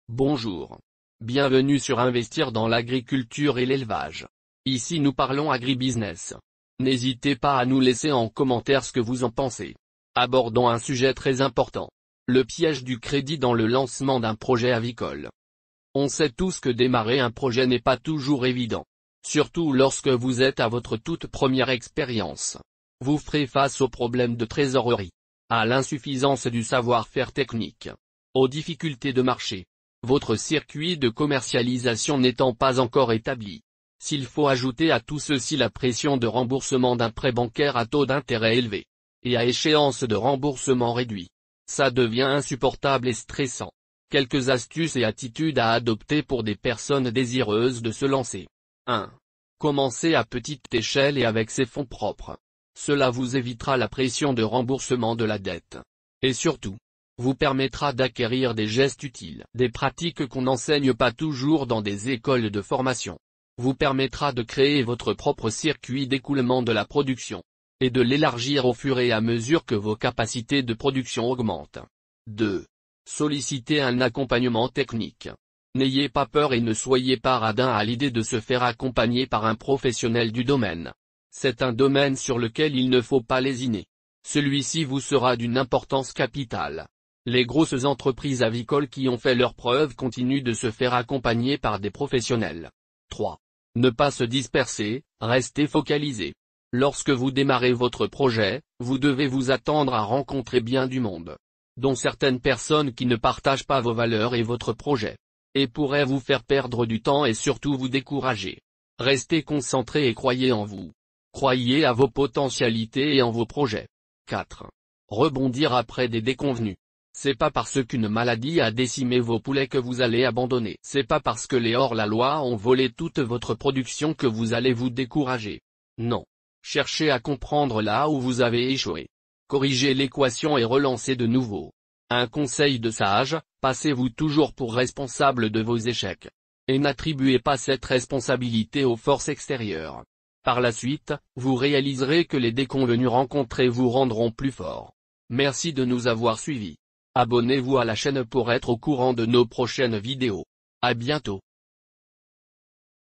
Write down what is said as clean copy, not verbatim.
Bonjour. Bienvenue sur Investir dans l'agriculture et l'élevage. Ici nous parlons agribusiness. N'hésitez pas à nous laisser en commentaire ce que vous en pensez. Abordons un sujet très important. Le piège du crédit dans le lancement d'un projet avicole. On sait tous que démarrer un projet n'est pas toujours évident. Surtout lorsque vous êtes à votre toute première expérience. Vous ferez face aux problèmes de trésorerie, à l'insuffisance du savoir-faire technique, aux difficultés de marché. Votre circuit de commercialisation n'étant pas encore établi. S'il faut ajouter à tout ceci la pression de remboursement d'un prêt bancaire à taux d'intérêt élevé, et à échéance de remboursement réduit, ça devient insupportable et stressant. Quelques astuces et attitudes à adopter pour des personnes désireuses de se lancer. 1. Commencez à petite échelle et avec ses fonds propres. Cela vous évitera la pression de remboursement de la dette. Et surtout, vous permettra d'acquérir des gestes utiles, des pratiques qu'on n'enseigne pas toujours dans des écoles de formation. Vous permettra de créer votre propre circuit d'écoulement de la production, et de l'élargir au fur et à mesure que vos capacités de production augmentent. 2. Sollicitez un accompagnement technique. N'ayez pas peur et ne soyez pas radin à l'idée de se faire accompagner par un professionnel du domaine. C'est un domaine sur lequel il ne faut pas lésiner. Celui-ci vous sera d'une importance capitale. Les grosses entreprises avicoles qui ont fait leurs preuves continuent de se faire accompagner par des professionnels. 3. Ne pas se disperser, restez focalisé. Lorsque vous démarrez votre projet, vous devez vous attendre à rencontrer bien du monde, dont certaines personnes qui ne partagent pas vos valeurs et votre projet, et pourraient vous faire perdre du temps et surtout vous décourager. Restez concentré et croyez en vous. Croyez à vos potentialités et en vos projets. 4. Rebondir après des déconvenues. C'est pas parce qu'une maladie a décimé vos poulets que vous allez abandonner. C'est pas parce que les hors-la-loi ont volé toute votre production que vous allez vous décourager. Non. Cherchez à comprendre là où vous avez échoué. Corrigez l'équation et relancez de nouveau. Un conseil de sage, passez-vous toujours pour responsable de vos échecs. Et n'attribuez pas cette responsabilité aux forces extérieures. Par la suite, vous réaliserez que les déconvenues rencontrées vous rendront plus fort. Merci de nous avoir suivis. Abonnez-vous à la chaîne pour être au courant de nos prochaines vidéos. À bientôt.